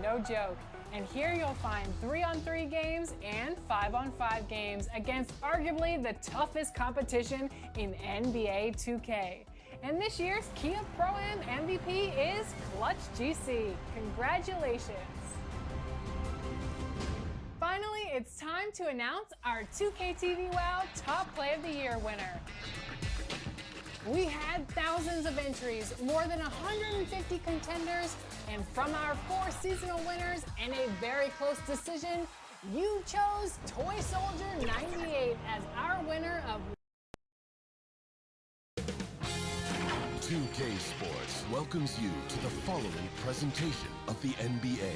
no joke. And here you'll find 3-on-3 games and 5-on-5 games against arguably the toughest competition in NBA 2K. And this year's Kia Pro-Am MVP is Clutch GC. Congratulations. Finally, it's time to announce our 2K TV WOW Top Play of the Year winner. We had thousands of entries, more than 150 contenders, and from our 4 seasonal winners and a very close decision, you chose Toy Soldier 98 as our winner of 2K Sports welcomes you to the following presentation of the NBA.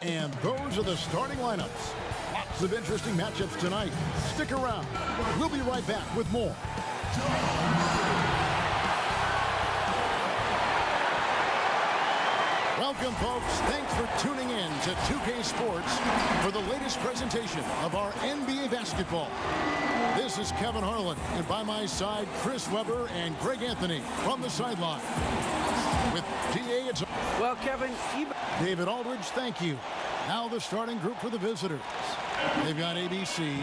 And those are the starting lineups. Lots of interesting matchups tonight. Stick around. We'll be right back with more. Welcome, folks. Thanks for tuning in to 2K Sports for the latest presentation of our NBA basketball. This is Kevin Harlan, and by my side, Chris Webber and Greg Anthony from the sideline. With DA, it's... Well, Kevin, David Aldridge, thank you. Now the starting group for the visitors. They've got ABC.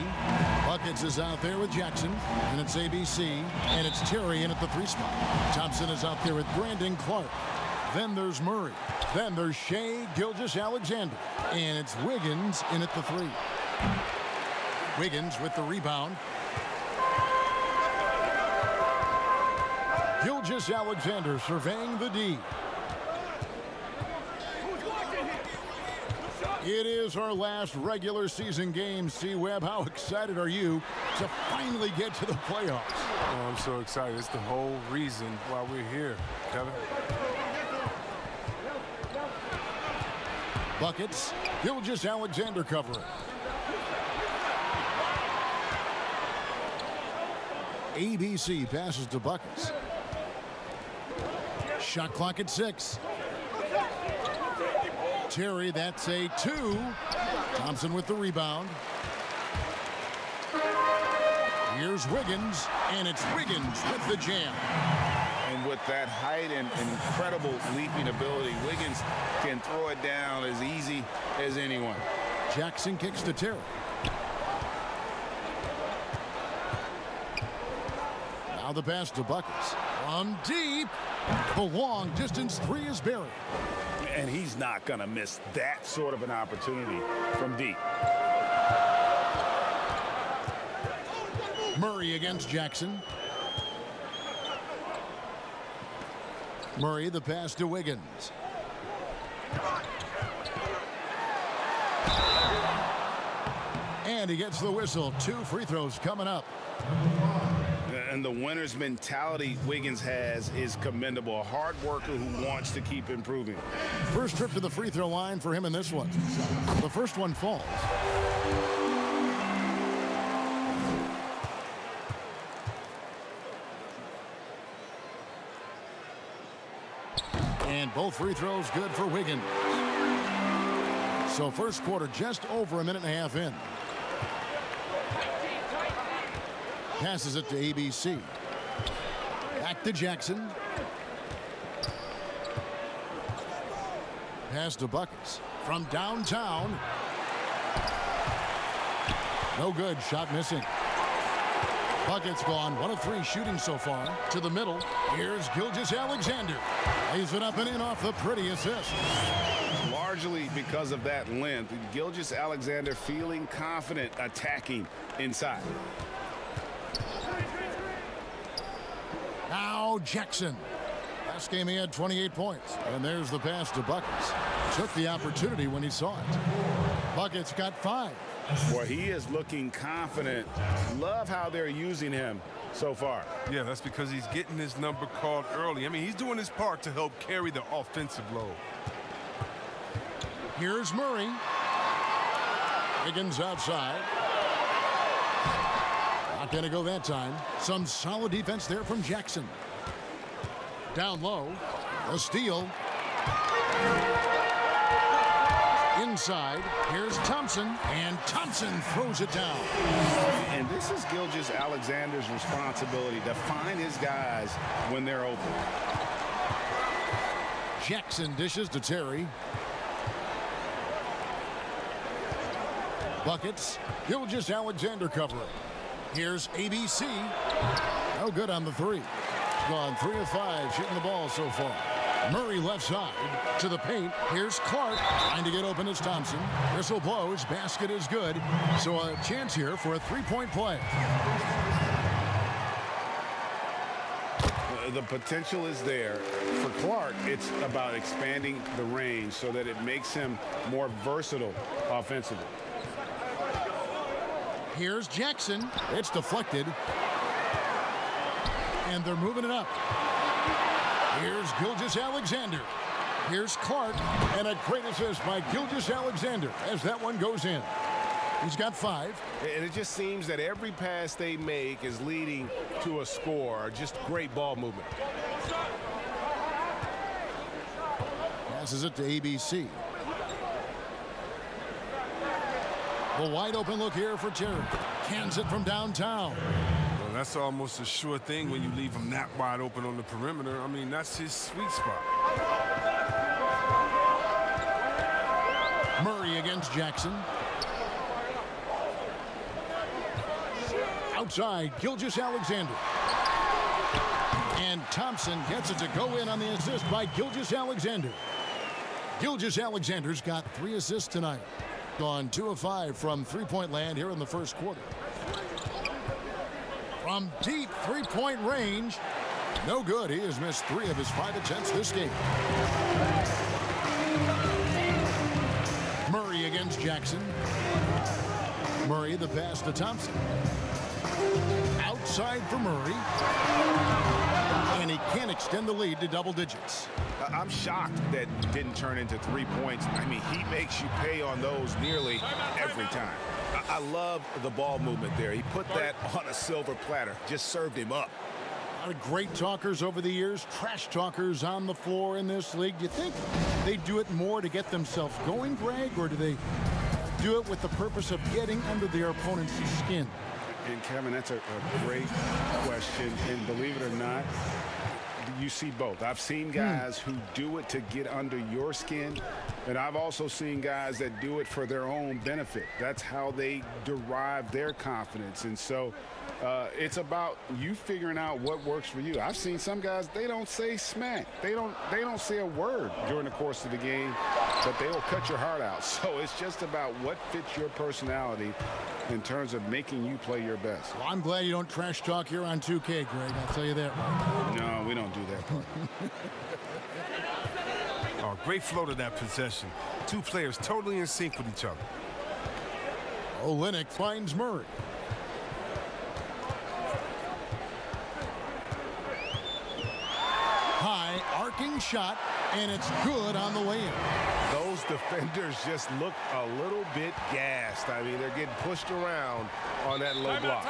Buckets is out there with Jackson, and it's ABC, and it's Terry in at the 3 spot. Thompson is out there with Brandon Clark. Then there's Murray. Then there's Shai Gilgeous-Alexander, and it's Wiggins in at the 3. Wiggins with the rebound. Gilgeous-Alexander surveying the D. It is our last regular season game. C-Web, how excited are you to finally get to the playoffs? Oh, I'm so excited. It's the whole reason why we're here, Kevin. Buckets, Gilgeous-Alexander covering. ABC passes to Buckets. Shot clock at 6. Terry, that's a 2. Thompson with the rebound. Here's Wiggins, and it's Wiggins with the jam. And with that height and incredible leaping ability, Wiggins can throw it down as easy as anyone. Jackson kicks to Terry. Now the pass to Buckets. From deep. The long distance 3 is buried. And he's not going to miss that sort of an opportunity from deep. Murray against Jackson. Murray, the pass to Wiggins. And he gets the whistle. 2 free throws coming up. And the winner's mentality Wiggins has is commendable. A hard worker who wants to keep improving. First trip to the free throw line for him in this one. The first one falls. And both free throws good for Wiggins. So first quarter just over a minute and a half in. Passes it to ABC. Back to Jackson. Pass to Buckets. From downtown. No good. Shot missing. Buckets gone. 1 of 3 shooting so far. To the middle. Here's Gilgeous-Alexander. Lays it up and in off the pretty assist. Largely because of that length, Gilgeous-Alexander feeling confident attacking inside. Now Jackson. Last game he had 28 points. And there's the pass to Buckets. Took the opportunity when he saw it. Buckets got 5. Well, he is looking confident. Love how they're using him so far. Yeah, that's because he's getting his number called early. I mean, he's doing his part to help carry the offensive load. Here's Murray. Wiggins outside. Not going to go that time. Some solid defense there from Jackson. Down low. A steal. Inside. side. Here's Thompson, and Thompson throws it down. And this is Gilgeous-Alexander's responsibility to find his guys when they're open. Jackson dishes to Terry. Buckets. Gilgeous-Alexander covering. Here's ABC. No good on the three. Gone 3 of 5 shooting the ball so far. Murray left side to the paint. Here's Clark trying to get open as Thompson. Whistle blows. Basket is good. So a chance here for a three-point play. The potential is there. For Clark, it's about expanding the range so that it makes him more versatile offensively. Here's Jackson. It's deflected. And they're moving it up. Here's Gilgeous-Alexander. Here's Clark. And a great assist by Gilgeous-Alexander as that one goes in. He's got 5. And it just seems that every pass they make is leading to a score. Just great ball movement. Passes it to ABC. The wide open look here for Terry. Cans it from downtown. Well, that's almost a sure thing when you leave him that wide open on the perimeter. I mean, that's his sweet spot. Murray against Jackson. Outside, Gilgeous-Alexander. And Thompson gets it to go in on the assist by Gilgeous-Alexander. Gilgeous-Alexander's got 3 assists tonight. Gone 2 of 5 from three-point land here in the first quarter. From deep three-point range, no good. He has missed 3 of his 5 attempts this game. Murray against Jackson. Murray the pass to Thompson. Outside for Murray. And he can't extend the lead to double digits. I'm shocked that didn't turn into 3 points. I mean, he makes you pay on those nearly every time. I love the ball movement there. He put that on a silver platter. Just served him up. A lot of great talkers over the years, trash talkers on the floor in this league. Do you think they do it more to get themselves going, Greg, or do they do it with the purpose of getting under their opponent's skin? And Kevin, that's a great question. And believe it or not, you see both. I've seen guys who do it to get under your skin, and I've also seen guys that do it for their own benefit. That's how they derive their confidence. And so it's about you figuring out what works for you. I've seen some guys, they don't say smack. They don't say a word during the course of the game, but they will cut your heart out. So it's just about what fits your personality in terms of making you play your best. Well, I'm glad you don't trash talk here on 2K, Greg. I'll tell you that. No, we don't do that part. Oh, great flow to that possession. 2 players totally in sync with each other. Olynyk finds Murray. High arcing shot, and it's good on the way in. Those defenders just look a little bit gassed. I mean, they're getting pushed around on that low block.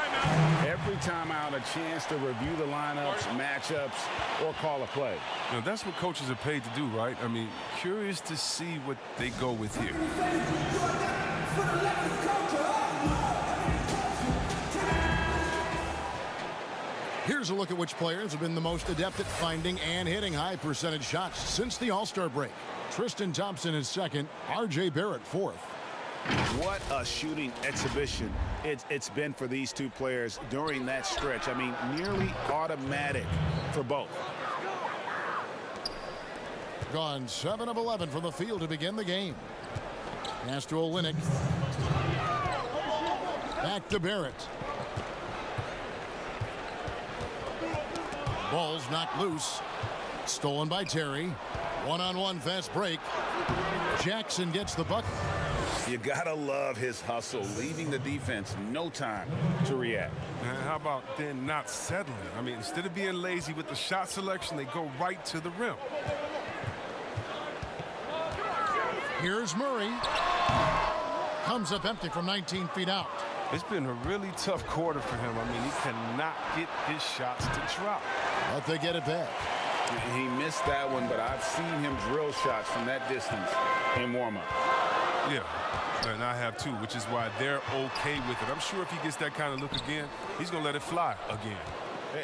Every time out, a chance to review the lineups, matchups, or call a play. Now, that's what coaches are paid to do, right? I mean, curious to see what they go with here. Here's a look at which players have been the most adept at finding and hitting high percentage shots since the All-Star break. Tristan Thompson is second, R.J. Barrett fourth. What a shooting exhibition it's been for these 2 players during that stretch. I mean, nearly automatic for both. Gone 7 of 11 from the field to begin the game. Pass to Olynyk. Back to Barrett. Ball's knocked loose. Stolen by Terry. One-on-one fast break. Jackson gets the bucket. You gotta love his hustle, leaving the defense no time to react. And how about then not settling? I mean, instead of being lazy with the shot selection, they go right to the rim. Here's Murray. Comes up empty from 19 feet out. It's been a really tough quarter for him. I mean, he cannot get his shots to drop. But they get it back. He missed that one, but I've seen him drill shots from that distance in warm-up. Yeah, and I have too, which is why they're okay with it. I'm sure if he gets that kind of look again, he's going to let it fly again.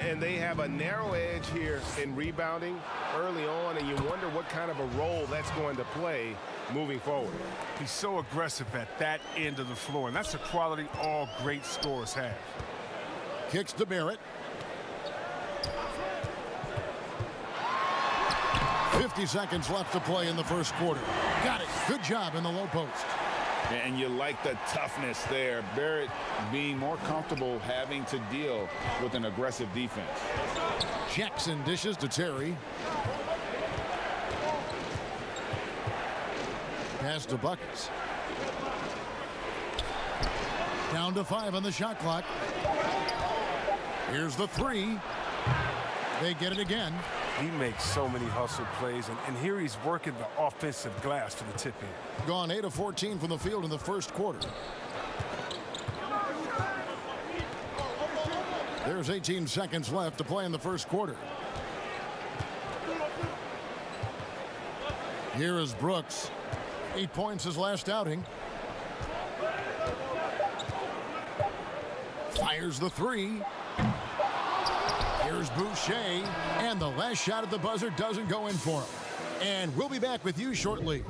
And they have a narrow edge here in rebounding early on, and you wonder what kind of a role that's going to play moving forward. He's so aggressive at that end of the floor, and that's a quality all great scorers have. Kicks to Barrett. 50 seconds left to play in the first quarter. Got it. Good job in the low post. And you like the toughness there. Barrett being more comfortable having to deal with an aggressive defense. Jackson dishes to Terry. Pass to Buckets. Down to 5 on the shot clock. Here's the 3. They get it again. He makes so many hustle plays, and here he's working the offensive glass for the tip in. Gone 8 of 14 from the field in the first quarter. There's 18 seconds left to play in the first quarter. Here is Brooks. 8 points his last outing. Fires the 3. Here's Boucher, and the last shot at the buzzer doesn't go in for him. And we'll be back with you shortly.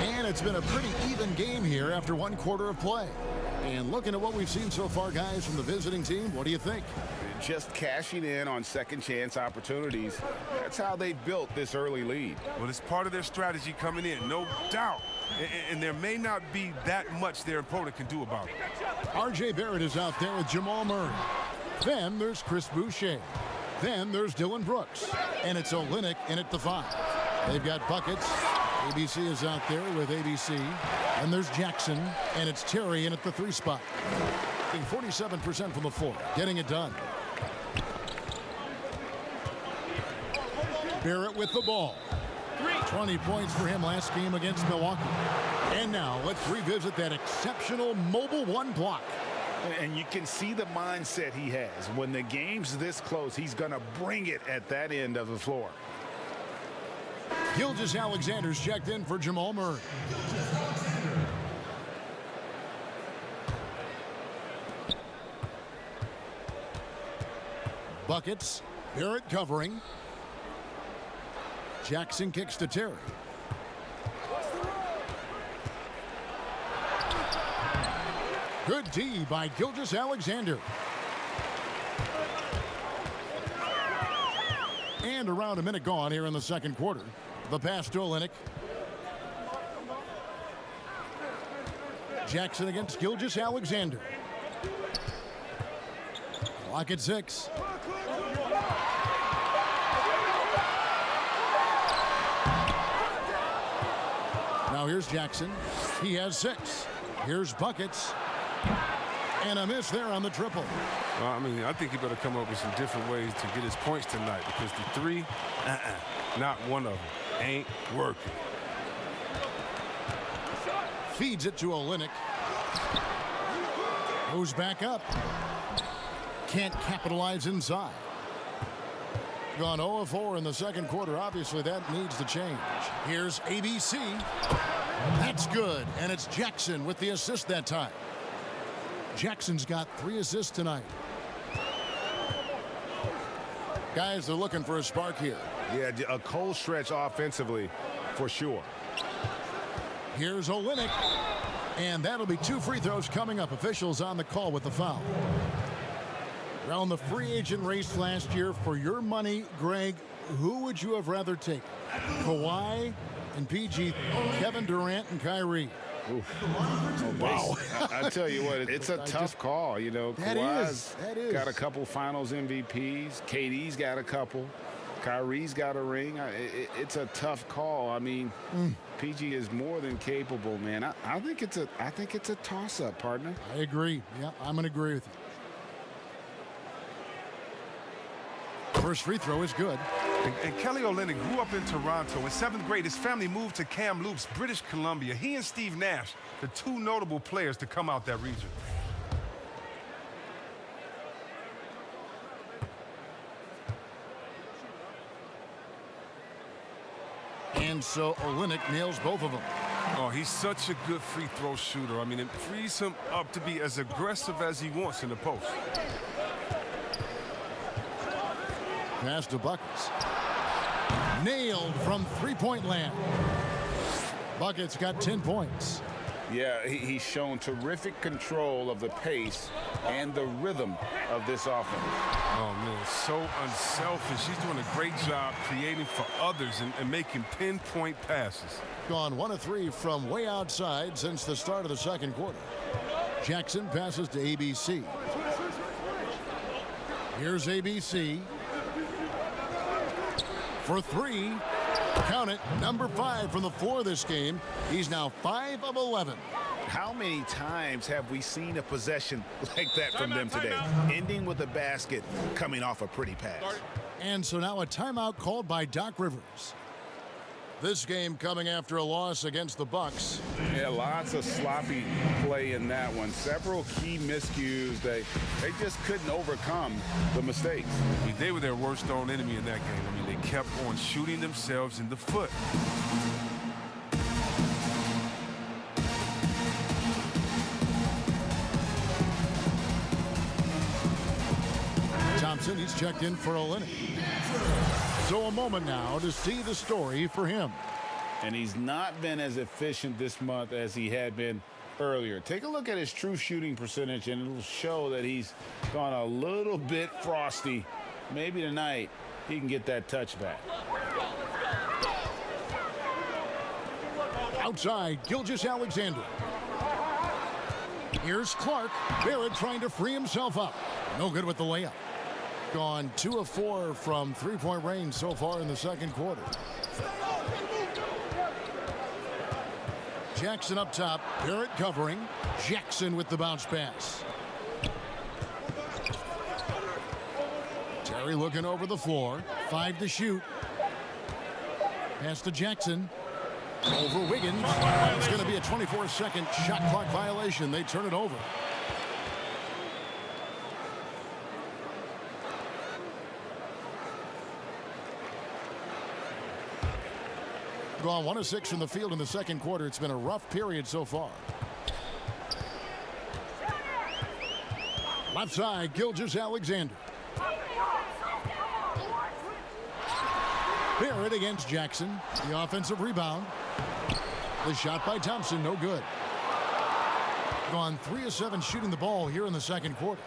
And it's been a pretty even game here after one quarter of play. And looking at what we've seen so far, guys, from the visiting team, what do you think? Just cashing in on second chance opportunities. That's how they built this early lead. Well, it's part of their strategy coming in, no doubt. And there may not be that much their opponent can do about it. R.J. Barrett is out there with Jamal Murray. Then there's Chris Boucher. Then there's Dylan Brooks. And it's Olynyk in at the 5. They've got Buckets. ABC is out there with ABC. And there's Jackson. And it's Terry in at the 3 spot. 47% from the floor. Getting it done. Barrett with the ball. 20 points for him last game against Milwaukee. And now let's revisit that exceptional mobile 1 block. And you can see the mindset he has. When the game's this close, he's going to bring it at that end of the floor. Gilgeous-Alexander's checked in for Jamal Murray. Buckets. Barrett covering. Jackson kicks to Terry. Good D by Gilgeous-Alexander. And around a minute gone here in the second quarter. The pass to Olynyk. Jackson against Gilgeous-Alexander. Clock at 6. Now here's Jackson. He has 6. Here's Buckets. And a miss there on the triple. Well, I mean, I think he better come up with some different ways to get his points tonight, because the 3, not one of them, ain't working. Feeds it to Olynyk. Goes back up. Can't capitalize inside. Gone 0 of 4 in the second quarter. Obviously, that needs to change. Here's ABC. That's good. And it's Jackson with the assist that time. Jackson's got 3 assists tonight. Guys, they're looking for a spark here. Yeah, a cold stretch offensively for sure. Here's Olynyk. And that'll be 2 free throws coming up. Officials on the call with the foul. Around the free agent race last year, for your money, Greg, who would you have rather taken? Kawhi and PG, Kevin Durant and Kyrie. Wow. I tell you what, it's a tough call. You know, Kawhi's got a couple finals MVPs. KD's got a couple. Kyrie's got a ring. It's a tough call. I mean, PG is more than capable, man. I think it's a toss-up, partner. I agree. Yeah, I'm going to agree with you. First free throw is good. And Kelly Olynyk grew up in Toronto. In 7th grade, his family moved to Kamloops, British Columbia. He and Steve Nash, the 2 notable players to come out that region. And so Olynyk nails both of them. Oh, he's such a good free throw shooter. I mean, it frees him up to be as aggressive as he wants in the post. Pass to Buckets. Nailed from three-point land. Buckets got 10 points. Yeah, he's shown terrific control of the pace and the rhythm of this offense. Oh, man, so unselfish. He's doing a great job creating for others and making pinpoint passes. Gone 1 of 3 from way outside since the start of the second quarter. Jackson passes to ABC. Here's ABC. For 3. Count it, number 5 from the floor this game. He's now 5 of 11. How many times have we seen a possession like that from them today? Ending with a basket, coming off a pretty pass. And so now a timeout called by Doc Rivers. This game coming after a loss against the Bucks. Yeah, lots of sloppy play in that one. Several key miscues. They just couldn't overcome the mistakes. I mean, they were their worst own enemy in that game. I mean, they kept on shooting themselves in the foot. Thompson, he's checked in for Olynyk. So a moment now to see the story for him. And he's not been as efficient this month as he had been earlier. Take a look at his true shooting percentage, and it'll show that he's gone a little bit frosty. Maybe tonight he can get that touch back. Outside, Gilgeous-Alexander. Here's Clark. Barrett trying to free himself up. No good with the layup. Gone 2 of 4 from three-point range so far in the second quarter. Jackson up top. Barrett covering. Jackson with the bounce pass. Terry looking over the floor. 5 to shoot. Pass to Jackson. Over Wiggins. It's going to be a 24-second shot clock violation. They turn it over. Gone 1 of 6 from the field in the second quarter. It's been a rough period so far. Left side, Gilgeous-Alexander. Barrett against Jackson. The offensive rebound. The shot by Thompson, no good. Gone 3 of 7 shooting the ball here in the second quarter.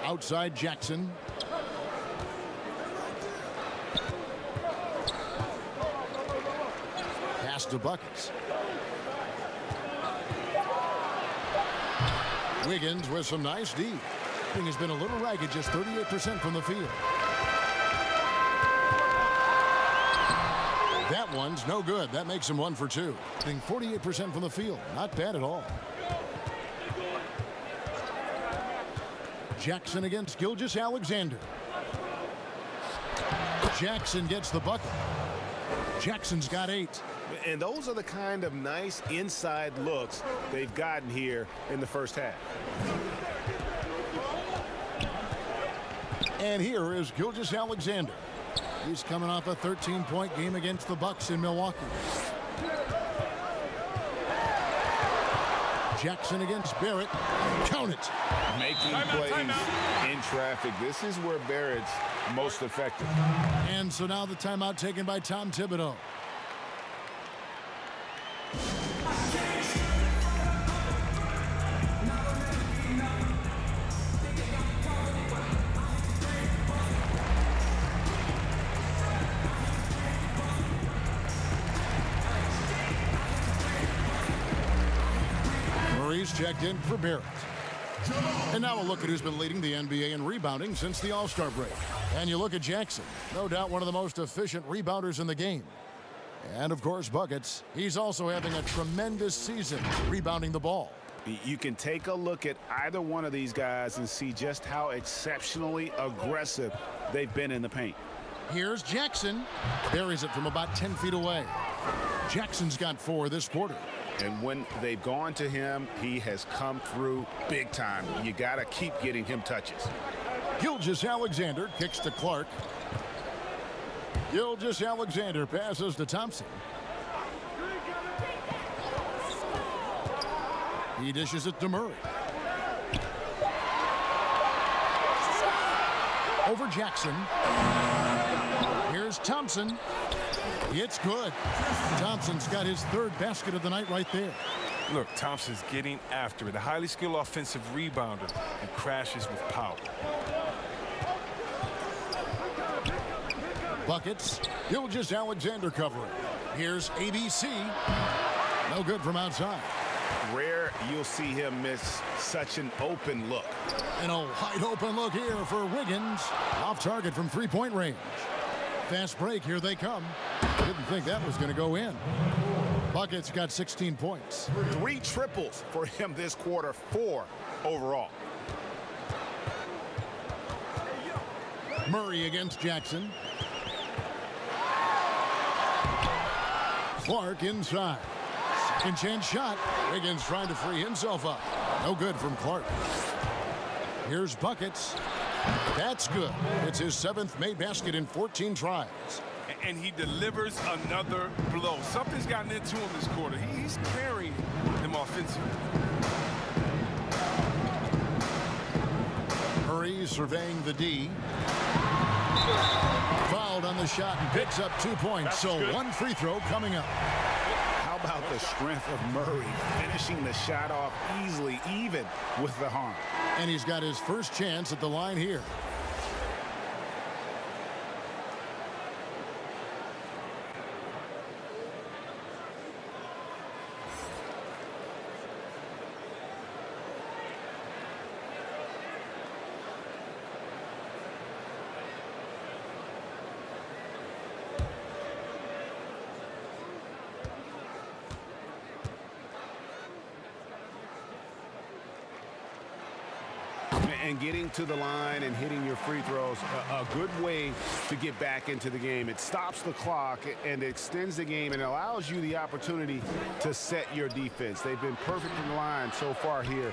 Outside Jackson. Pass to Buckets. Wiggins with some nice D. Thing has been a little ragged, just 38% from the field. That one's no good. That makes him 1 for 2. Being 48% from the field. Not bad at all. Jackson against Gilgeous-Alexander. Jackson gets the bucket. Jackson's got 8. And those are the kind of nice inside looks they've gotten here in the first half. And here is Gilgeous-Alexander. He's coming off a 13-point game against the Bucks in Milwaukee. Jackson against Barrett. Count it. Making plays in traffic. This is where Barrett's most effective. And so now the timeout taken by Tom Thibodeau. Checked in for Barrett. And now a look at who's been leading the NBA in rebounding since the All-Star break. And you look at Jackson, no doubt one of the most efficient rebounders in the game. And of course, Buckets. He's also having a tremendous season rebounding the ball. You can take a look at either one of these guys and see just how exceptionally aggressive they've been in the paint. Here's Jackson. Buries it from about 10 feet away. Jackson's got 4 this quarter. And when they've gone to him, he has come through big time. You got to keep getting him touches. Gilgeous-Alexander kicks to Clark. Gilgeous-Alexander passes to Thompson. He dishes it to Murray. Over Jackson. Here's Thompson. It's good. Thompson's got his third basket of the night right there. Look, Thompson's getting after it. A highly skilled offensive rebounder and crashes with power. Buckets. Gilgeous-Alexander covering. Here's ABC. No good from outside. Rare you'll see him miss such an open look. And a wide open look here for Wiggins. Off target from three-point range. Fast break. Here they come. Didn't think that was going to go in. Buckets got 16 points. 3 triples for him this quarter, 4 overall. Murray against Jackson. Clark inside. Second chance shot. Wiggins trying to free himself up. No good from Clark. Here's Buckets. That's good. It's his 7th made basket in 14 tries. And he delivers another blow. Something's gotten into him this quarter. He's carrying them offensively. Murray surveying the D. Fouled on the shot and picks up 2 points. So good. 1 free throw coming up. How about the strength of Murray finishing the shot off easily, even with the harm? And he's got his first chance at the line here. And getting to the line and hitting your free throws, a good way to get back into the game. It stops the clock and extends the game and allows you the opportunity to set your defense. They've been perfect in the line so far here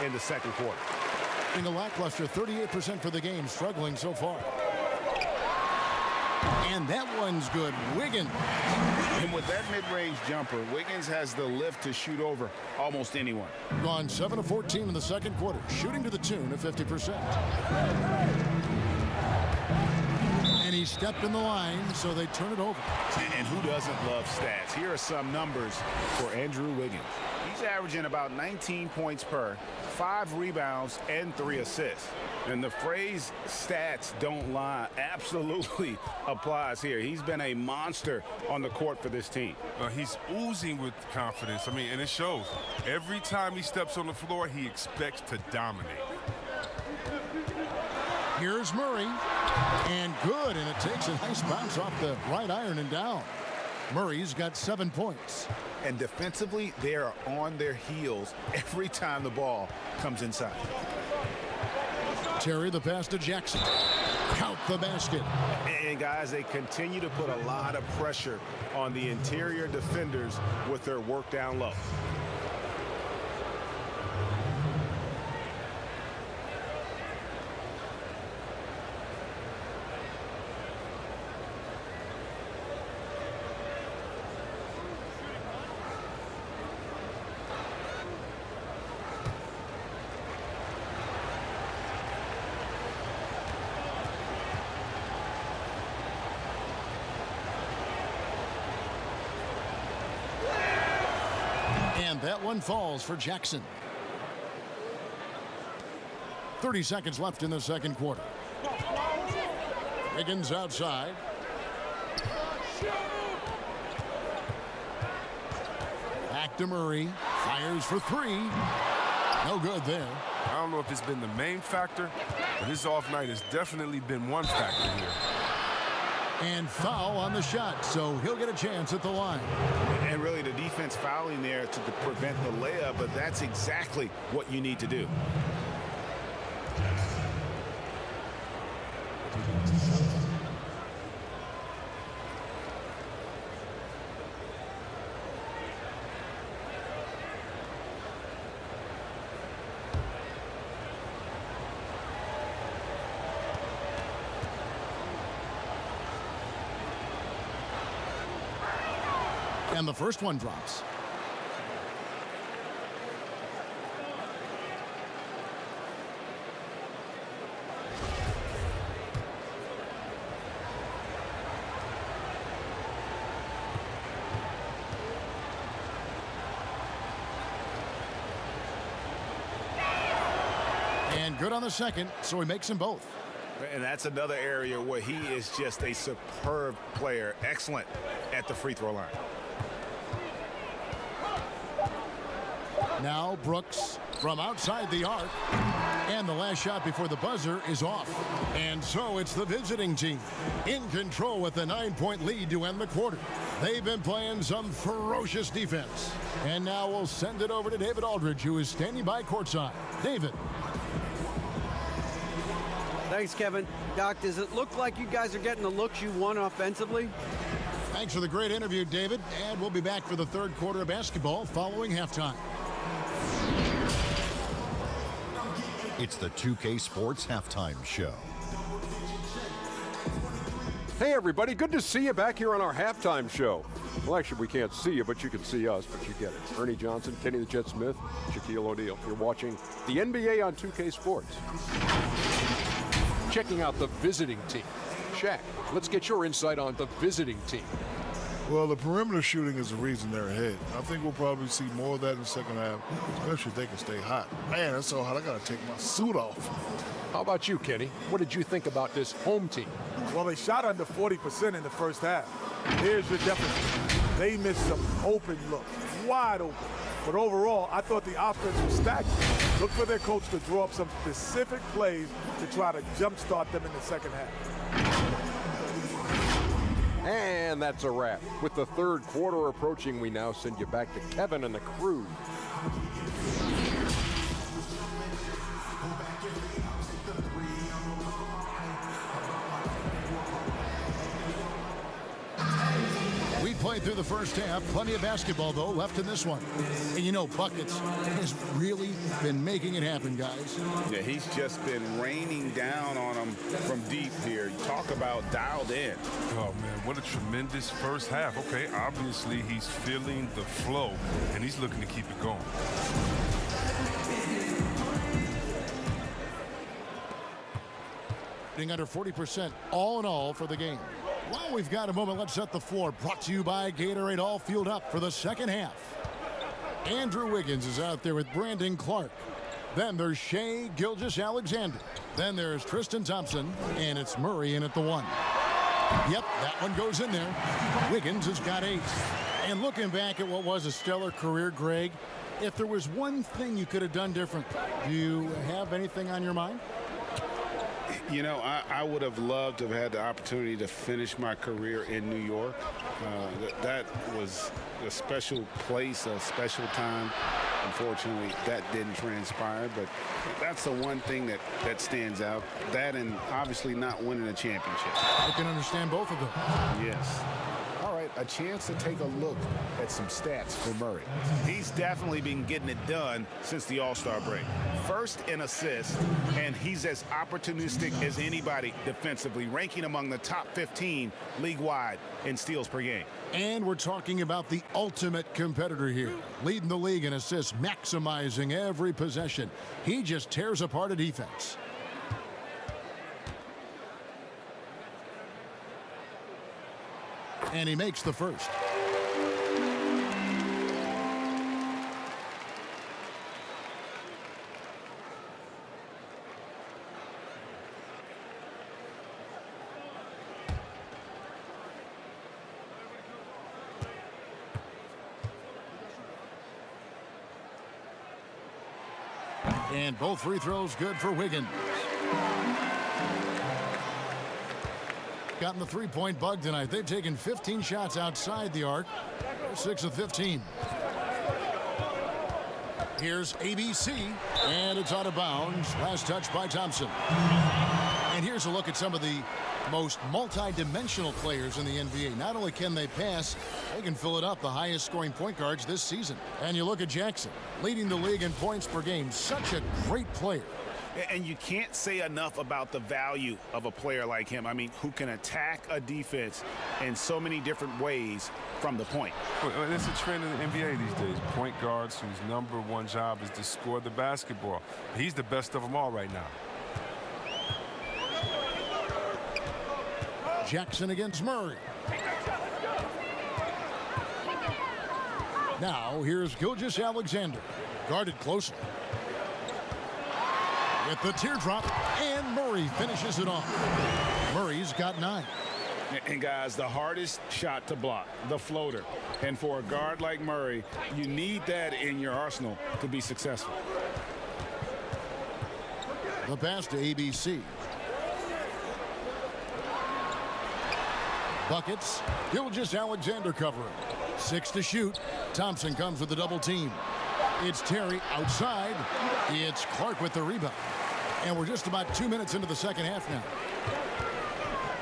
in the second quarter. In the lackluster 38% for the game, struggling so far. And that one's good. Wiggins. And with that mid-range jumper, Wiggins has the lift to shoot over almost anyone. Gone 7 of 14 in the second quarter, shooting to the tune of 50%. And he stepped in the line, so they turn it over. And who doesn't love stats? Here are some numbers for Andrew Wiggins. He's averaging about 19 points per, 5 rebounds, and 3 assists. And the phrase stats don't lie absolutely applies here. He's been a monster on the court for this team. He's oozing with confidence. I mean, and it shows. Every time he steps on the floor, he expects to dominate. Here's Murray. And good, and it takes a nice bounce off the right iron and down. Murray's got 7 points. And defensively, they are on their heels every time the ball comes inside. Terry, the pass to Jackson. Count the basket. And guys, they continue to put a lot of pressure on the interior defenders with their work down low. And that one falls for Jackson. 30 seconds left in the second quarter. Wiggins outside. Back to Murray. Fires for 3. No good there. I don't know if it's been the main factor, but his off night has definitely been one factor here. And foul on the shot, so he'll get a chance at the line. And really the defense fouling there to prevent the layup, but that's exactly what you need to do. And the first one drops. And good on the second, so he makes them both. And that's another area where he is just a superb player. Excellent at the free throw line. Now Brooks from outside the arc. And the last shot before the buzzer is off. And so it's the visiting team in control with a 9-point lead to end the quarter. They've been playing some ferocious defense. And now we'll send it over to David Aldridge, who is standing by courtside. David. Thanks, Kevin. Doc, does it look like you guys are getting the looks you want offensively? Thanks for the great interview, David. And we'll be back for the third quarter of basketball following halftime. It's the 2K Sports Halftime Show. Hey, everybody. Good to see you back here on our halftime show. Well, actually, we can't see you, but you can see us, but you get it. Ernie Johnson, Kenny the Jet Smith, Shaquille O'Neal. You're watching the NBA on 2K Sports. Checking out the visiting team. Shaq, let's get your insight on the visiting team. Well, the perimeter shooting is the reason they're ahead. I think we'll probably see more of that in the second half, especially if they can stay hot. Man, it's so hot, I got to take my suit off. How about you, Kenny? What did you think about this home team? Well, they shot under 40% in the first half. Here's your deficit. They missed some open looks, wide open. But overall, I thought the offense was stacked. Look for their coach to draw up some specific plays to try to jumpstart them in the second half. And that's a wrap. With the third quarter approaching, we now send you back to Kevin and the crew. We played through the first half. Plenty of basketball, though, left in this one. And you know, Buckets has really been making it happen, guys. Yeah, he's just been raining down on them from deep here. Talk about dialed in. Oh, man, what a tremendous first half. Okay, obviously he's feeling the flow, and he's looking to keep it going. Getting under 40% all in all for the game. While we've got a moment, let's set the floor. Brought to you by Gatorade, all fueled up for the second half. Andrew Wiggins is out there with Brandon Clark. Then there's Shai Gilgeous-Alexander. Then there's Tristan Thompson, and it's Murray in at the 1. Yep, that one goes in there. Wiggins has got 8. And looking back at what was a stellar career, Greg, if there was one thing you could have done different, do you have anything on your mind? You know, I would have loved to have had the opportunity to finish my career in New York. That was a special place, a special time. Unfortunately, that didn't transpire, but that's the one thing that stands out. That and obviously not winning a championship. I can understand both of them. Yes. All right, a chance to take a look at some stats for Murray. He's definitely been getting it done since the All-Star break. First in assists, and he's as opportunistic as anybody defensively, ranking among the top 15 league-wide in steals per game. And we're talking about the ultimate competitor here, leading the league in assists, maximizing every possession. He just tears apart a defense. And he makes the first. And both free throws good for Wiggins. Gotten the three-point bug tonight. They've taken 15 shots outside the arc. 6 of 15. Here's ABC, and it's out of bounds. Last touch by Thompson. And here's a look at some of the most multi-dimensional players in the NBA. Not only can they pass, they can fill it up, the highest scoring point guards this season. And you look at Jackson, leading the league in points per game. Such a great player. And you can't say enough about the value of a player like him. I mean, who can attack a defense in so many different ways from the point. Well, it's a trend in the NBA these days. Point guards whose number one job is to score the basketball. He's the best of them all right now. Jackson against Murray. Now here's Gilgeous-Alexander, guarded closely. With the teardrop, and Murray finishes it off. Murray's got 9. And guys, the hardest shot to block, the floater. And for a guard like Murray, you need that in your arsenal to be successful. The pass to ABC. Buckets. Gilgeous-Alexander covering. 6 to shoot. Thompson comes with the double team. It's Terry outside. It's Clark with the rebound. And we're just about 2 minutes into the second half now.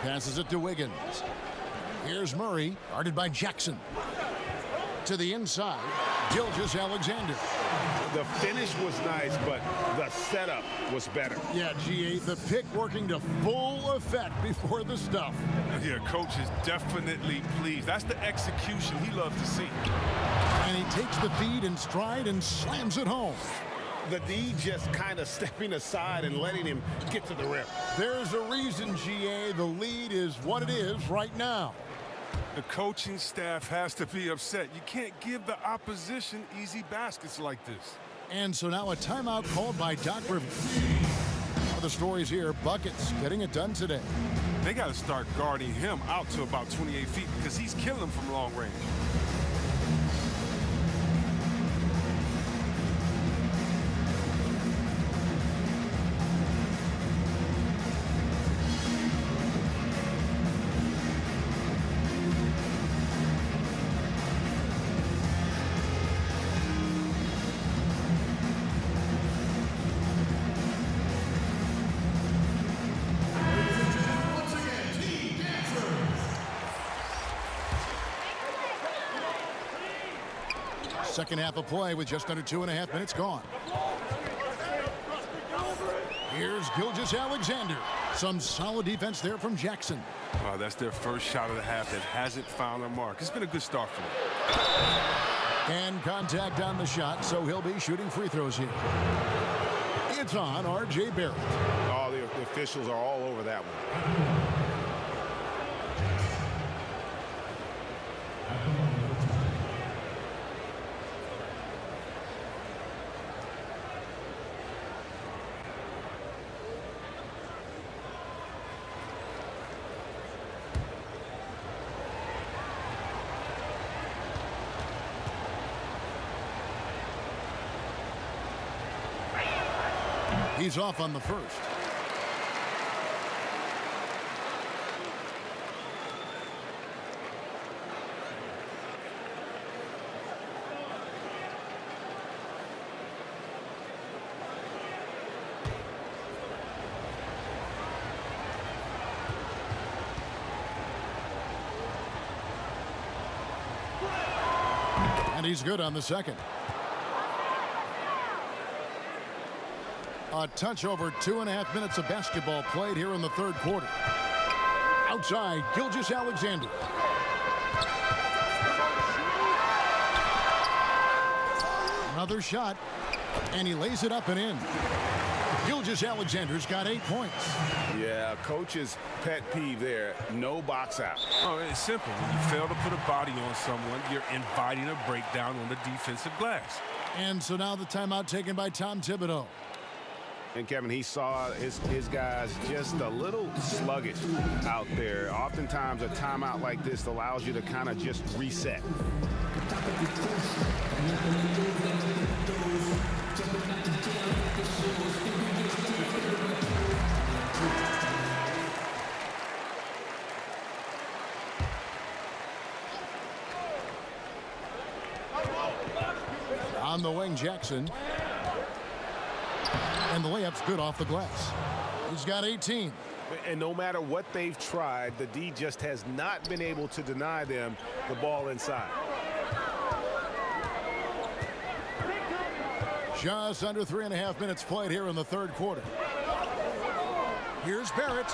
Passes it to Wiggins. Here's Murray, guarded by Jackson. To the inside, Gilgeous-Alexander. The finish was nice, but the setup was better. Yeah, GA, the pick working to full effect before the stuff. Yeah, coach is definitely pleased. That's the execution he loves to see. And he takes the feed in stride and slams it home. The D just kind of stepping aside and letting him get to the rim. There's a reason, GA, the lead is what it is right now. The coaching staff has to be upset. You can't give the opposition easy baskets like this. And so now a timeout called by Doc Rivers. One of the stories here, Buckets getting it done today. They got to start guarding him out to about 28 feet because he's killing them from long range. Second half of play with just under 2.5 minutes gone. Here's Gilgeous-Alexander. Some solid defense there from Jackson. Wow, that's their first shot of the half that hasn't found a mark. It's been a good start for them. And contact on the shot, so he'll be shooting free throws here. It's on R.J. Barrett. Oh, the officials are all over that one. He's off on the first. And he's good on the second. A touch over 2.5 minutes of basketball played here in the third quarter. Outside, Gilgeous-Alexander. Another shot, and he lays it up and in. Gilgeous-Alexander's got 8 points. Yeah, coach's pet peeve there, no box out. Oh, it's simple. When you fail to put a body on someone, you're inviting a breakdown on the defensive glass. And so now the timeout taken by Tom Thibodeau. And Kevin, he saw his guys just a little sluggish out there. Oftentimes a timeout like this allows you to kind of just reset. On the wing, Jackson. And the layup's good off the glass. He's got 18. And no matter what they've tried, the D just has not been able to deny them the ball inside. Just under 3.5 minutes played here in the third quarter. Here's Barrett,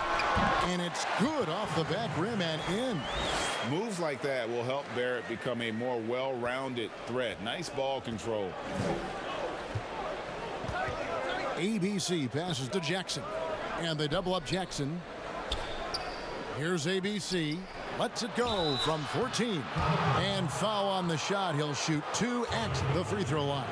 and it's good off the back rim and in. Moves like that will help Barrett become a more well-rounded threat. Nice ball control. ABC passes to Jackson, and they double up Jackson. Here's ABC, lets it go from 14, and foul on the shot. He'll shoot 2 at the free throw line.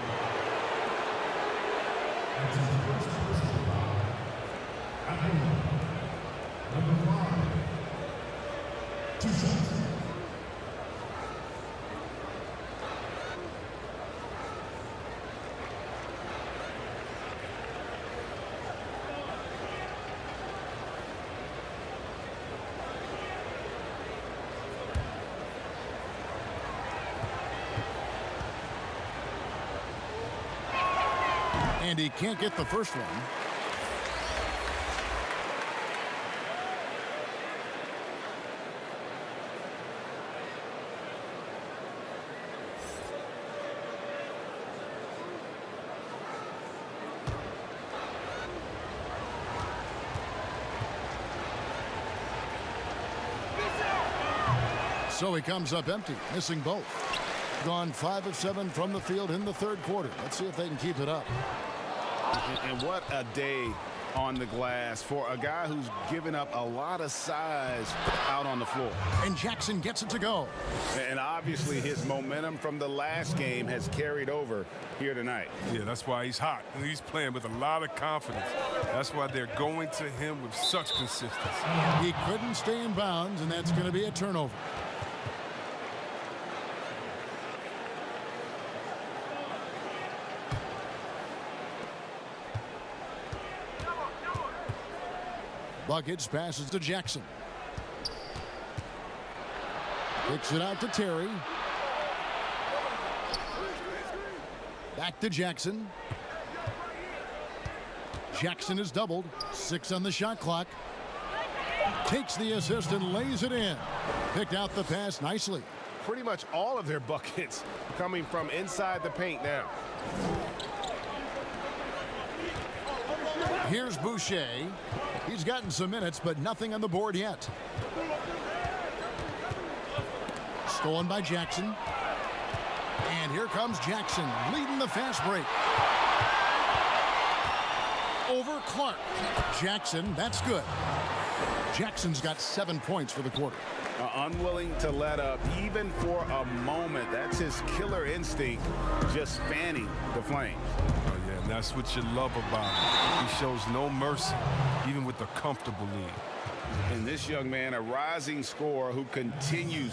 And he can't get the first one. So he comes up empty, missing both. Gone 5 of 7 from the field in the third quarter. Let's see if they can keep it up. And what a day on the glass for a guy who's given up a lot of size out on the floor. And Jackson gets it to go. And obviously his momentum from the last game has carried over here tonight. Yeah, that's why he's hot. And he's playing with a lot of confidence. That's why they're going to him with such consistency. He couldn't stay in bounds, and that's going to be a turnover. Buckets passes to Jackson. Kicks it out to Terry. Back to Jackson. Jackson is doubled. 6 on the shot clock. Takes the assist and lays it in. Picked out the pass nicely. Pretty much all of their buckets coming from inside the paint now. Here's Boucher. He's gotten some minutes, but nothing on the board yet. Stolen by Jackson. And here comes Jackson, leading the fast break. Over Clark. Jackson, that's good. Jackson's got 7 points for the quarter. Unwilling to let up even for a moment. That's his killer instinct, just fanning the flames. Oh, yeah, and that's what you love about him. He shows no mercy, even with a comfortable lead. And this young man, a rising scorer who continues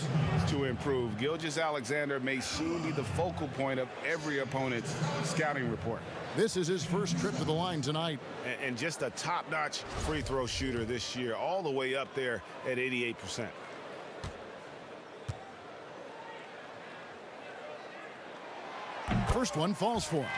to improve. Gilgeous-Alexander may soon be the focal point of every opponent's scouting report. This is his first trip to the line tonight. And just a top-notch free throw shooter this year, all the way up there at 88%. First one falls for him.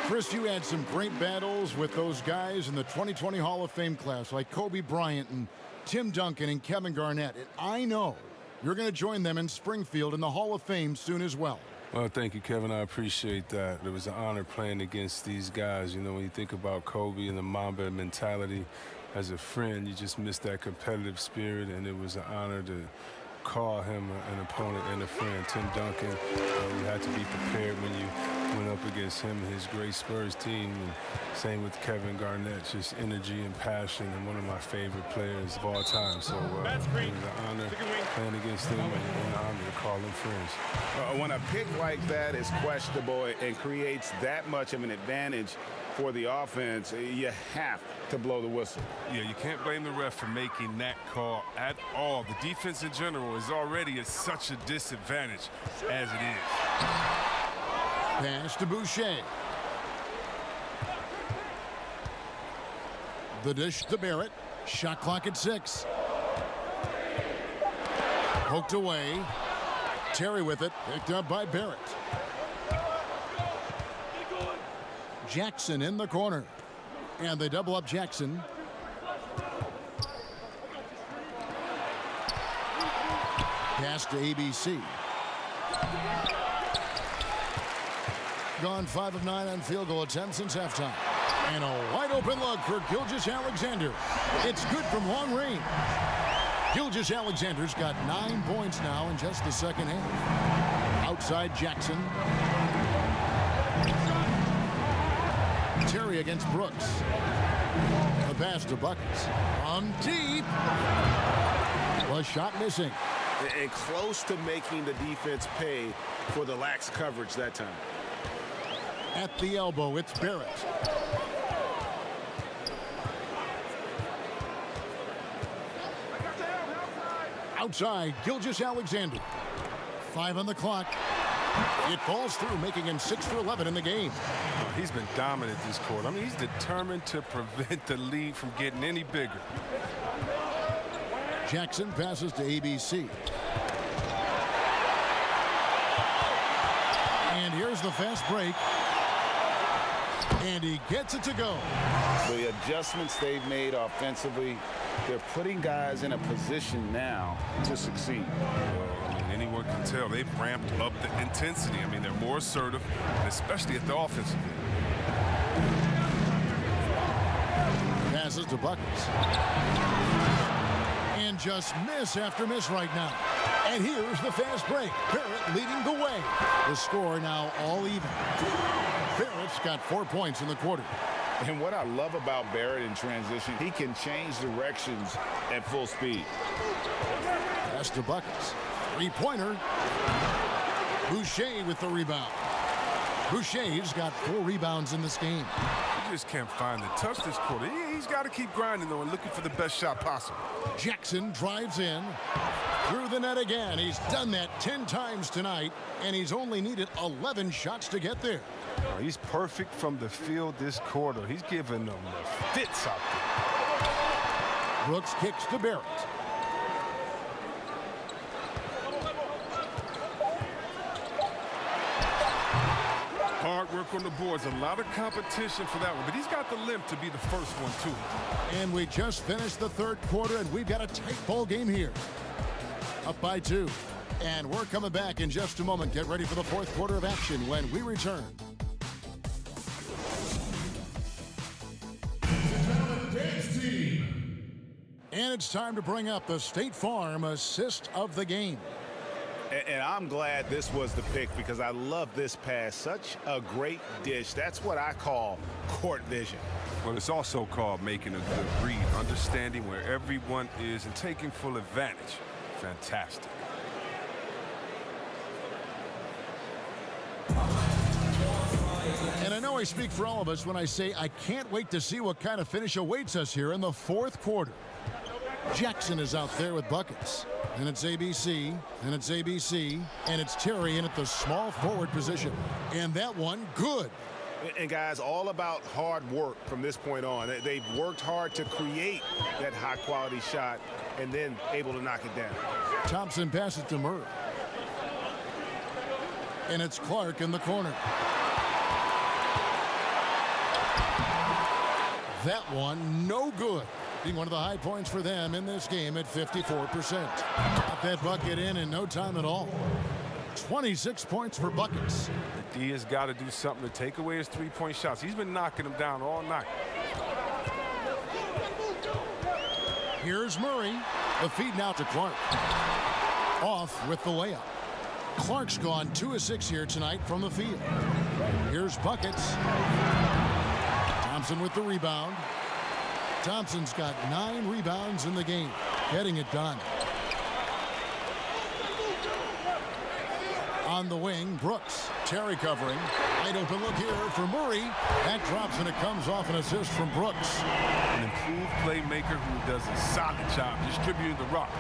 Chris, you had some great battles with those guys in the 2020 Hall of Fame class, like Kobe Bryant and Tim Duncan and Kevin Garnett. And I know you're going to join them in Springfield in the Hall of Fame soon as well. Well, thank you, Kevin. I appreciate that. It was an honor playing against these guys. You know, when you think about Kobe and the Mamba mentality, as a friend, you just miss that competitive spirit, and it was an honor to call him an opponent and a friend. Tim Duncan, you had to be prepared when you went up against him and his great Spurs team. And same with Kevin Garnett, just energy and passion, and one of my favorite players of all time. So it was an honor playing against them and an honor to call them friends. When a pick like that is questionable and creates that much of an advantage for the offense, you have to blow the whistle. Yeah, you can't blame the ref for making that call at all. The defense in general is already at such a disadvantage as it is. Pass to Boucher. The dish to Barrett. Shot clock at 6. Poked away. Terry with it. Picked up by Barrett. Jackson in the corner. And they double up Jackson. Pass to ABC. Gone 5 of 9 on field goal attempts since halftime. And a wide open look for Gilgeous-Alexander. It's good from long range. Gilgeous-Alexander's got 9 points now in just the second half. Outside Jackson. Terry against Brooks. The pass to Buckets. From deep. Was shot missing. And close to making the defense pay for the lax coverage that time. At the elbow, it's Barrett. Outside, Gilgeous-Alexander. 5 on the clock. It falls through, making him 6 for 11 in the game. He's been dominant this quarter. I mean, he's determined to prevent the lead from getting any bigger. Jackson passes to ABC. And here's the fast break. And he gets it to go. The adjustments they've made offensively, they're putting guys in a position now to succeed. I mean, anyone can tell they've ramped up the intensity. I mean, they're more assertive, and especially at the offensive end. Passes to Buckets. And just miss after miss right now. And here's the fast break. Barrett leading the way. The score now all even. Barrett's got 4 points in the quarter. And what I love about Barrett in transition, he can change directions at full speed. Pass to Buckets. Three-pointer. Boucher with the rebound. Boucher's got 4 rebounds in this game. He just can't find the touch this quarter. He's got to keep grinding, though, and looking for the best shot possible. Jackson drives in. Through the net again. He's done that 10 times tonight, and he's only needed 11 shots to get there. He's perfect from the field this quarter. He's giving them the fits out there. Brooks kicks to Barrett. Hard work on the boards. A lot of competition for that one, but he's got the limp to be the first one, too. And we just finished the third quarter, and we've got a tight ball game here. Up by 2. And we're coming back in just a moment. Get ready for the fourth quarter of action when we return. And it's time to bring up the State Farm assist of the game. And I'm glad this was the pick because I love this pass. Such a great dish. That's what I call court vision. Well, it's also called making a good read, understanding where everyone is and taking full advantage. Fantastic. And I know I speak for all of us when I say I can't wait to see what kind of finish awaits us here in the fourth quarter. Jackson is out there with buckets. And it's ABC, and it's ABC, and it's Terry in at the small forward position. And that one, good. And guys, all about hard work from this point on. They've worked hard to create that high-quality shot and then able to knock it down. Thompson passes to Murray. And it's Clark in the corner. That one, no good. Being one of the high points for them in this game at 54%. Got that bucket in no time at all. 26 points for Buckets. The D has got to do something to take away his three-point shots. He's been knocking them down all night. Here's Murray. The feed now to Clark. Off with the layup. Clark's gone 2 of 6 here tonight from the field. Here's Buckets. Thompson with the rebound. Thompson's got 9 rebounds in the game, getting it done. On the wing, Brooks. Terry covering. Wide open look here for Murray. That drops and it comes off an assist from Brooks. An improved playmaker who does a solid job distributing the rock.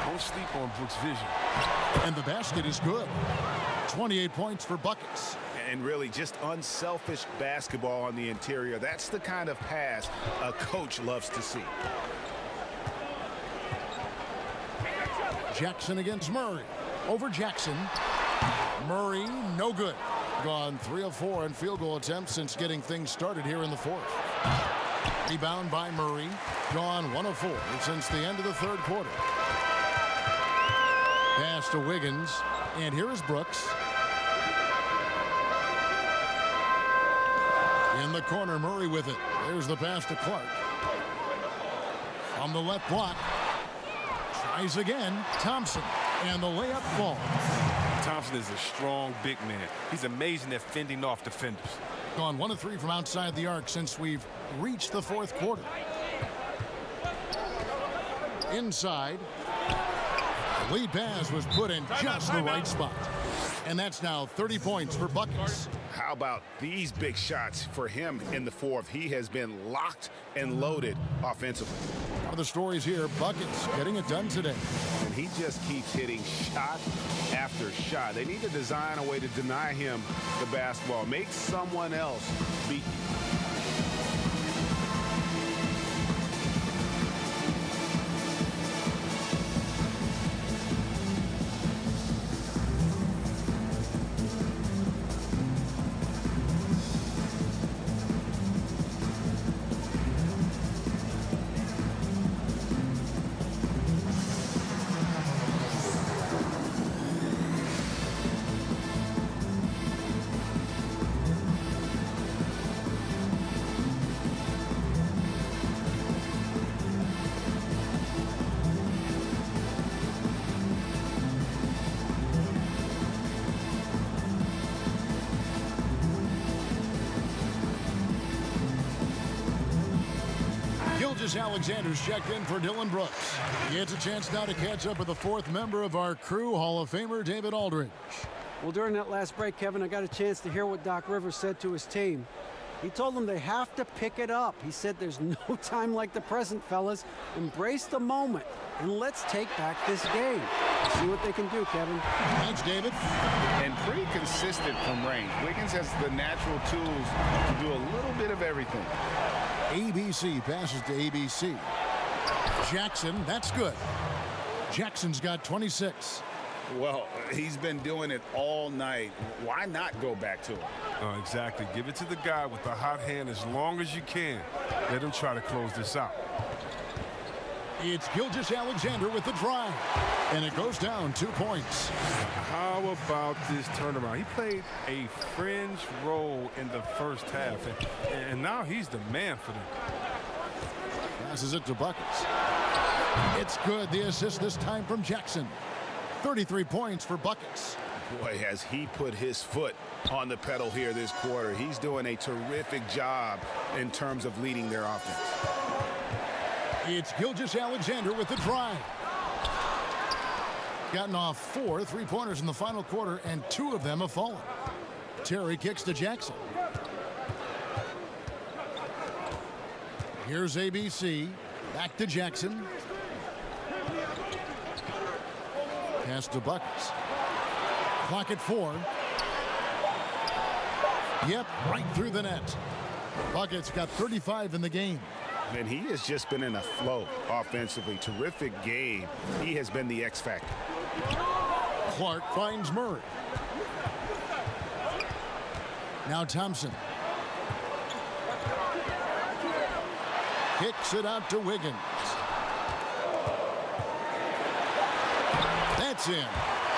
Don't sleep on Brooks' vision. And the basket is good. 28 points for Buckets. And really just unselfish basketball on the interior. That's the kind of pass a coach loves to see. Jackson against Murray. Over Jackson. Murray, no good. Gone 3 of 4 in field goal attempts since getting things started here in the fourth. Rebound by Murray. Gone 1 of 4 since the end of the third quarter. Pass to Wiggins. And here is Brooks. In the corner, Murray with it. There's the pass to Clark. From the left block. Tries again. Thompson. And the layup falls. Thompson is a strong big man. He's amazing at fending off defenders. Gone 1 of 3 from outside the arc since we've reached the fourth quarter. Inside. The lead pass was put in just the right spot. And that's now 30 points for Buckets. How about these big shots for him in the fourth? He has been locked and loaded offensively. One of the stories here, Buckets getting it done today. And he just keeps hitting shot after shot. They need to design a way to deny him the basketball. Make someone else beat you. Alexander's checked in for Dylan Brooks. He gets a chance now to catch up with the fourth member of our crew, Hall of Famer David Aldridge. Well, during that last break, Kevin, I got a chance to hear what Doc Rivers said to his team. He told them they have to pick it up. He said there's no time like the present, fellas. Embrace the moment, and let's take back this game. See what they can do, Kevin. Thanks, David. And pretty consistent from range. Wiggins has the natural tools to do a little bit of everything. ABC passes to ABC. Jackson, that's good. Jackson's got 26. Well, he's been doing it all night. Why not go back to him? Exactly. Give it to the guy with the hot hand as long as you can. Let him try to close this out. It's Gilgeous-Alexander with the drive. And it goes down 2 points. How about this turnaround? He played a fringe role in the first half, and now he's the man for them. Passes it to Buckets. It's good. The assist this time from Jackson. 33 points for Buckets. Boy, has he put his foot on the pedal here this quarter. He's doing a terrific job in terms of leading their offense. It's Gilgeous-Alexander with the drive. Gotten off 4 3-pointers in the final quarter, and 2 of them have fallen. Terry kicks to Jackson. Here's ABC. Back to Jackson. Pass to Buckets. Clock at 4. Yep, right through the net. Buckets got 35 in the game. And he has just been in a flow offensively. Terrific game. He has been the X factor. Clark finds Murray. Now Thompson. Kicks it out to Wiggins. That's in.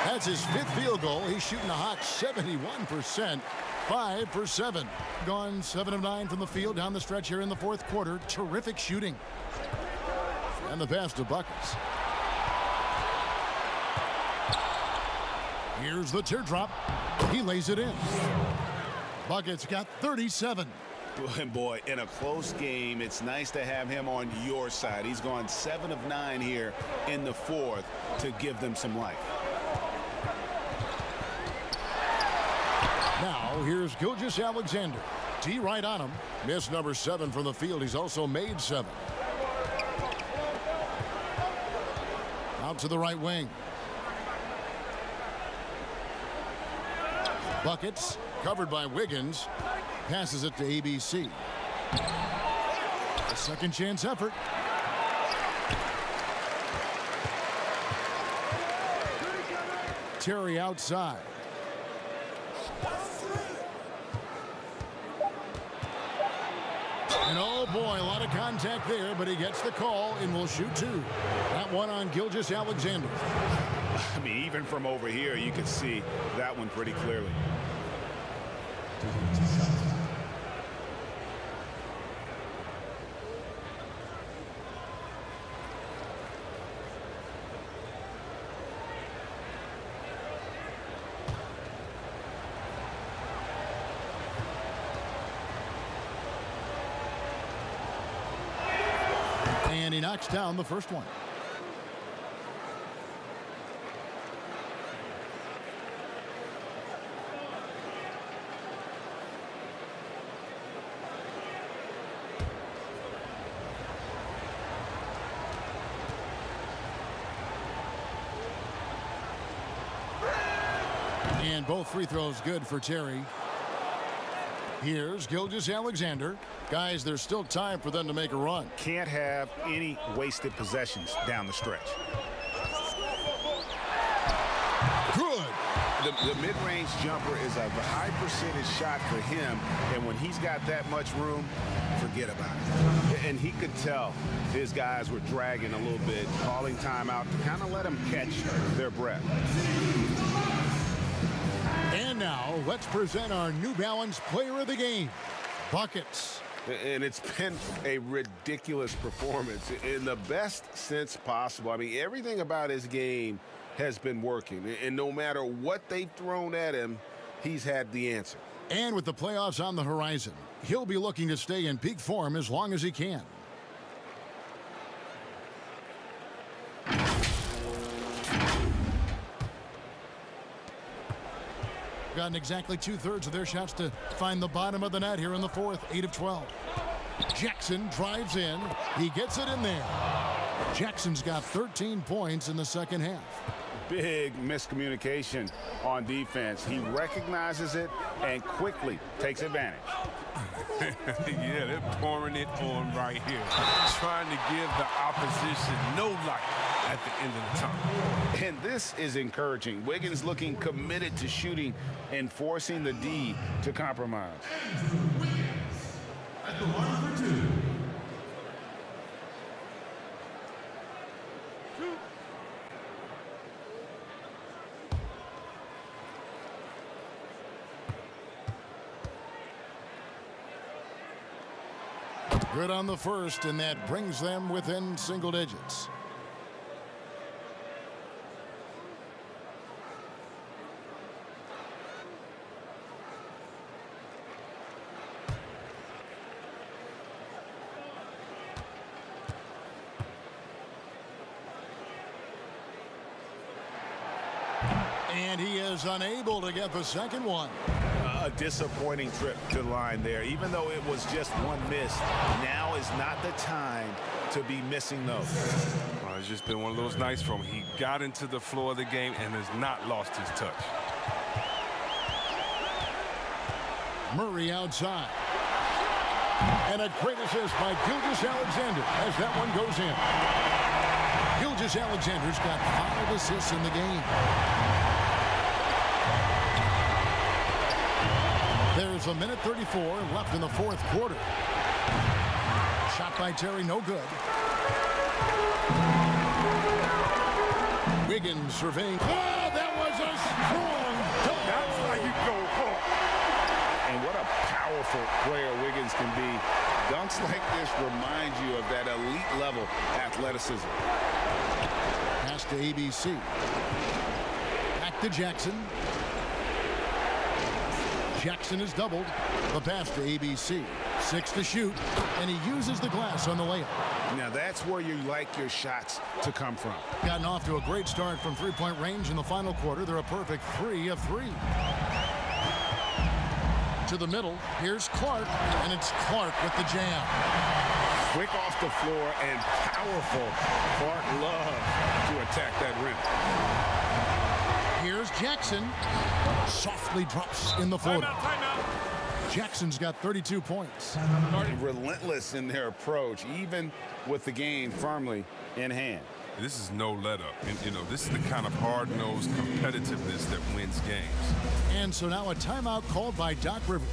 That's his 5th field goal. He's shooting a hot 71%. 5 for 7. Gone 7 of 9 from the field down the stretch here in the fourth quarter. Terrific shooting. And the pass to Buckets. Here's the teardrop. He lays it in. Buckets got 37. And boy, in a close game, it's nice to have him on your side. He's gone 7 of 9 here in the fourth to give them some life. Now, here's Gilgeous-Alexander. T right on him. Missed number 7 from the field. He's also made 7. Out to the right wing. Buckets, covered by Wiggins. Passes it to ABC. A second chance effort. Terry outside. And oh boy, a lot of contact there, but he gets the call and will shoot 2. That one on Gilgeous-Alexander. I mean, even from over here, you could see that one pretty clearly. he knocks down the first one. And both free throws good for Terry. Here's Gilgeous-Alexander. Guys, there's still time for them to make a run. Can't have any wasted possessions down the stretch. Good. The mid-range jumper is a high percentage shot for him, and when he's got that much room, forget about it. And he could tell his guys were dragging a little bit, calling timeout to kind of let them catch their breath. And now, let's present our New Balance Player of the Game, Buckets. And it's been a ridiculous performance in the best sense possible. I mean, everything about his game has been working. And no matter what they've thrown at him, he's had the answer. And with the playoffs on the horizon, he'll be looking to stay in peak form as long as he can. Gotten exactly 2/3 of their shots to find the bottom of the net here in the fourth, 8 of 12. Jackson drives in. He gets it in there. Jackson's got 13 points in the second half. Big miscommunication on defense. He recognizes it and quickly takes advantage. Yeah, they're pouring it on right here, trying to give the opposition no light at the end of the tunnel. And this is encouraging. Wiggins looking committed to shooting and forcing the D to compromise. At the line for two. Good on the first, and that brings them within single digits. And he is unable to get the second one. A disappointing trip to the line there. Even though it was just one miss, now is not the time to be missing those. It's just been one of those nights from he got into the floor of the game and has not lost his touch. Murray outside. And a great assist by Gilgeous-Alexander as that one goes in. Gilgeous-Alexander's got 5 assists in the game. There's a minute 34 left in the fourth quarter. Shot by Terry, no good. Wiggins surveying. Oh, that was a strong dunk. That's how you go home. And what a powerful player Wiggins can be. Dunks like this remind you of that elite level athleticism. Pass to ABC. Back to Jackson. Jackson is doubled. The pass to ABC. 6 to shoot, and he uses the glass on the layup. Now that's where you like your shots to come from. Gotten off to a great start from three-point range in the final quarter. They're a perfect 3 of 3. To the middle, here's Clark, and it's Clark with the jam. Quick off the floor and powerful. Clark loves to attack that rim. Here's Jackson. Softly drops in the floater. Timeout. Jackson's got 32 points. Relentless in their approach, even with the game firmly in hand. This is no let up. And, you know, this is the kind of hard-nosed competitiveness that wins games. And so now a timeout called by Doc Rivers.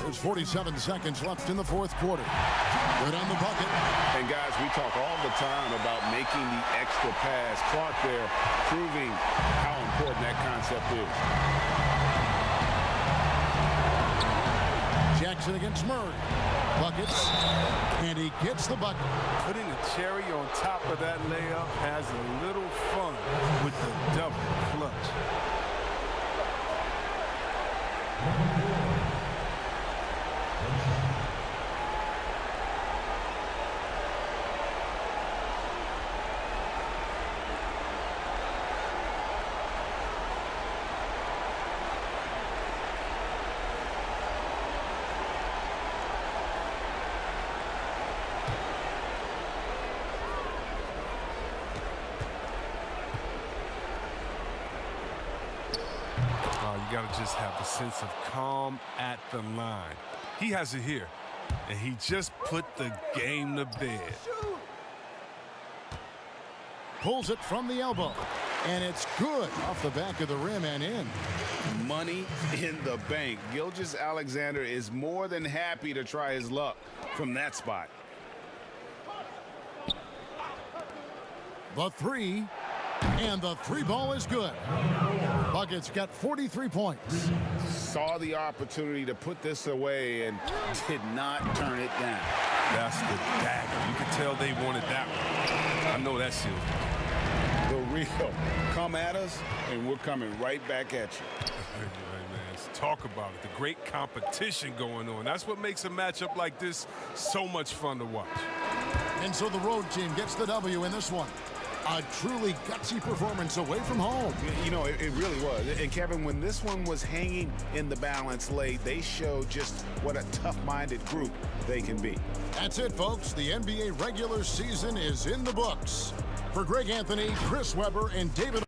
There's 47 seconds left in the fourth quarter. Good on the bucket. And guys, we talk all the time about making the extra pass. Clark there proving how important that concept is. Jackson against Murray. Buckets, and he gets the bucket. Putting the cherry on top of that layup has a little fun with the double clutch. You got to just have a sense of calm at the line. He has it here, and he just put the game to bed. Pulls it from the elbow, and it's good off the back of the rim and in. Money in the bank. Gilgeous-Alexander is more than happy to try his luck from that spot. The three, and the three ball is good. Buckets got 43 points. Saw the opportunity to put this away and did not turn it down. That's the dagger. You can tell they wanted that one. I know that's it. The real. Come at us, and we're coming right back at you. Hey, man, let's talk about it. The great competition going on. That's what makes a matchup like this so much fun to watch. And so the road team gets the W in this one. A truly gutsy performance away from home. You know, it really was. And Kevin, when this one was hanging in the balance late, they showed just what a tough-minded group they can be. That's it, folks. The NBA regular season is in the books. For Greg Anthony, Chris Webber, and David